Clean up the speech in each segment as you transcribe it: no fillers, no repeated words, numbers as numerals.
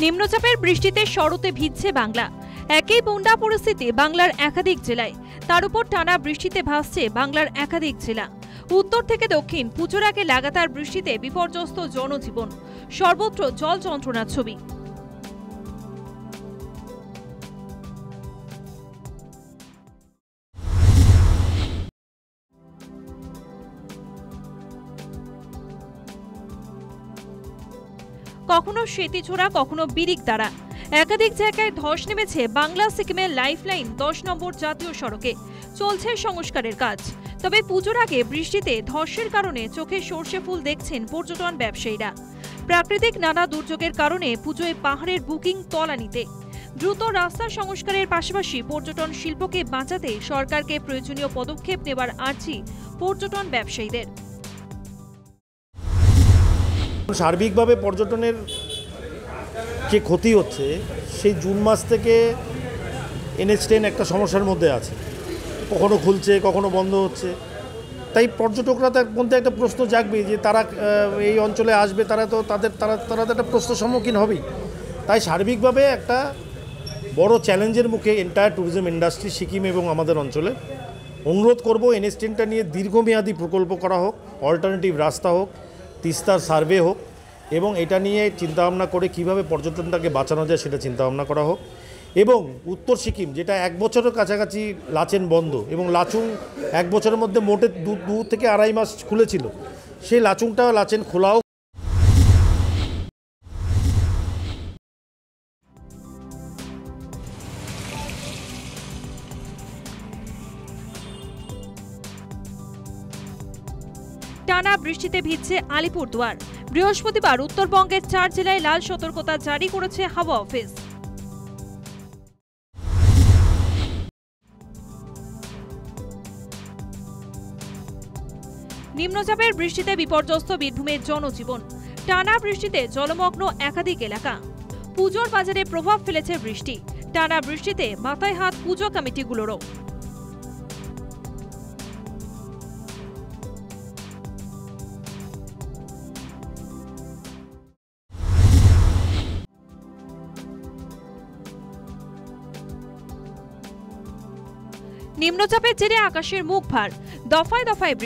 নিম্নচাপের বৃষ্টিতে শরতে ভিজছে বাংলা। একই বন্যা পরিস্থিতি বাংলার একাধিক জেলায়। তার উপর টানা বৃষ্টিতে ভাসছে বাংলার একাধিক জেলা। উত্তর থেকে দক্ষিণ পুজোর আগে লাগাতার বৃষ্টিতে বিপর্যস্ত জনজীবন, সর্বত্র জল যন্ত্রণার ছবি। কখনো সেতিছোড়া, কখনো বিরিক দ্বারা একাধিক জায়গায় ধস নেমেছে বাংলা সিকিমের লাইফলাইন 10 নম্বর জাতীয় সড়কে। চলছে সংস্কারের কাজ। তবে পুজোর আগে বৃষ্টিতে ধসের কারণে চোখে সর্ষে ফুল দেখছেন পর্যটন ব্যবসায়ীরা। প্রাকৃতিক নানা দুর্যোগের কারণে পুজোয় পাহাড়ের বুকিং তলানিতে। দ্রুত রাস্তা সংস্কারের পাশাপাশি পর্যটন শিল্পকে বাঁচাতে সরকারকে প্রয়োজনীয় পদক্ষেপ নেবার আর্জি পর্যটন ব্যবসায়ীদের। সার্বিকভাবে পর্যটনের যে ক্ষতি হচ্ছে, সেই জুন মাস থেকে NH10 একটা সমস্যার মধ্যে আছে। কখনো খুলছে, কখনো বন্ধ হচ্ছে। তাই পর্যটকরা তার মধ্যে একটা প্রশ্ন জাগবে যে তারা এই অঞ্চলে আসবে, তারা তো একটা প্রশ্নের সম্মুখীন হবেই। তাই সার্বিকভাবে একটা বড় চ্যালেঞ্জের মুখে এন্টায়ার ট্যুরিজম ইন্ডাস্ট্রি সিকিম এবং আমাদের অঞ্চলে। অনুরোধ করব NH10টা নিয়ে দীর্ঘমেয়াদী প্রকল্প করা হোক, অল্টারনেটিভ রাস্তা হোক, তিস্তার সার্ভে হোক, এবং এটা নিয়ে চিন্তাভাবনা করে কীভাবে পর্যটনটাকে বাঁচানো যায় সেটা চিন্তাভাবনা করা হোক। এবং উত্তর সিকিম, যেটা 1 বছরের কাছাকাছি লাচেন বন্ধ, এবং লাচুং 1 বছরের মধ্যে মোটে 2 থেকে 2.5 মাস খুলেছিল, সেই লাচেন খোলাও। টানা বৃষ্টিতে ভিজছে আলিপুরদুয়ার। বৃহস্পতিবার উত্তরবঙ্গের 4 জেলায় লাল সতর্কতা জারি করেছে হাওয়া অফিস। নিম্নচাপের বৃষ্টিতে বিপর্যস্ত বীরভূমের জনজীবন। টানা বৃষ্টিতে জলমগ্ন একাধিক এলাকা। পুজোর বাজারে প্রভাব ফেলেছে বৃষ্টি। টানা বৃষ্টিতে মাথায় হাত পুজো কমিটিগুলোরও। নিম্নচাপের জেরে আকাশের মুখ ভার। দফায় দফায়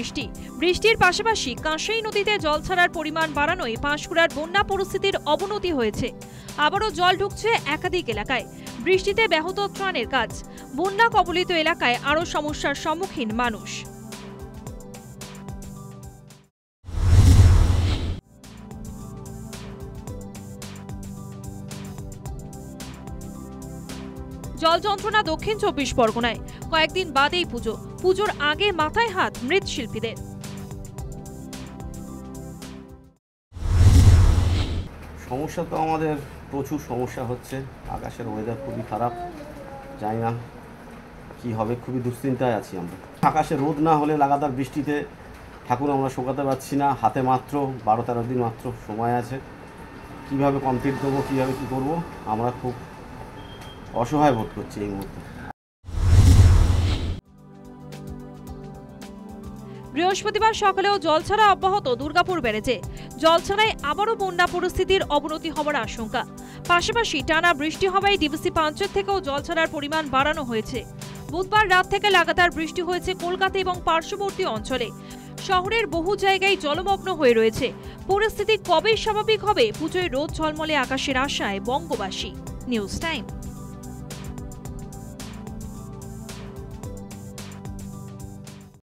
বৃষ্টির পাশাপাশি কাঁসাই নদীতে জল ছাড়ার পরিমাণ বাড়ানোয় পাঁশকুড়ার বন্যা পরিস্থিতির অবনতি হয়েছে। আবারও জল ঢুকছে একাধিক এলাকায়। বৃষ্টিতে ব্যাহত ত্রাণের কাজ। বন্যা কবলিত এলাকায় আরও সমস্যার সম্মুখীন মানুষ। জল যন্ত্রণা দক্ষিণ 24 পরগনায়। কয়েকদিন বাদেই পুজোর আগে মাথায় হাত মৃৎশিল্পীদের। সমস্যা তো আমাদের প্রচুর সমস্যা হচ্ছে। আকাশের ওয়েদার খুবই খারাপ, জানি না কি হবে, খুবই দুশ্চিন্তায় আছি আমরা। আকাশে রোদ না হলে লাগাতার বৃষ্টিতে ঠাকুর আমরা শোকাতে পারছি না। হাতে মাত্র 12-13 দিন মাত্র সময় আছে। কিভাবে কমপ্লিট দেবো, কীভাবে কী করবো, আমরা খুব অসহায় বোধ করছি এই মুহূর্তে। বৃহস্পতিবার সকালেও জলছাড়া অব্যাহত দুর্গাপুর ব্যারেজে। জলছাড়ায় আবারও বন্যা পরিস্থিতির অবনতি হওয়ার আশঙ্কা। পাশাপাশি টানা বৃষ্টি হওয়ায় ডিভিসি 5 থেকেও জলছাড়ার পরিমাণ বাড়ানো হয়েছে। বুধবার রাত থেকে লাগাতার বৃষ্টি হয়েছে কলকাতা এবং পার্শ্ববর্তী অঞ্চলে। শহরের বহু জায়গায় জলমগ্ন হয়ে রয়েছে। পরিস্থিতি কবে স্বাভাবিক হবে, পুজোয় রোদ ঝলমলে আকাশের আশায় বঙ্গবাসী। News time.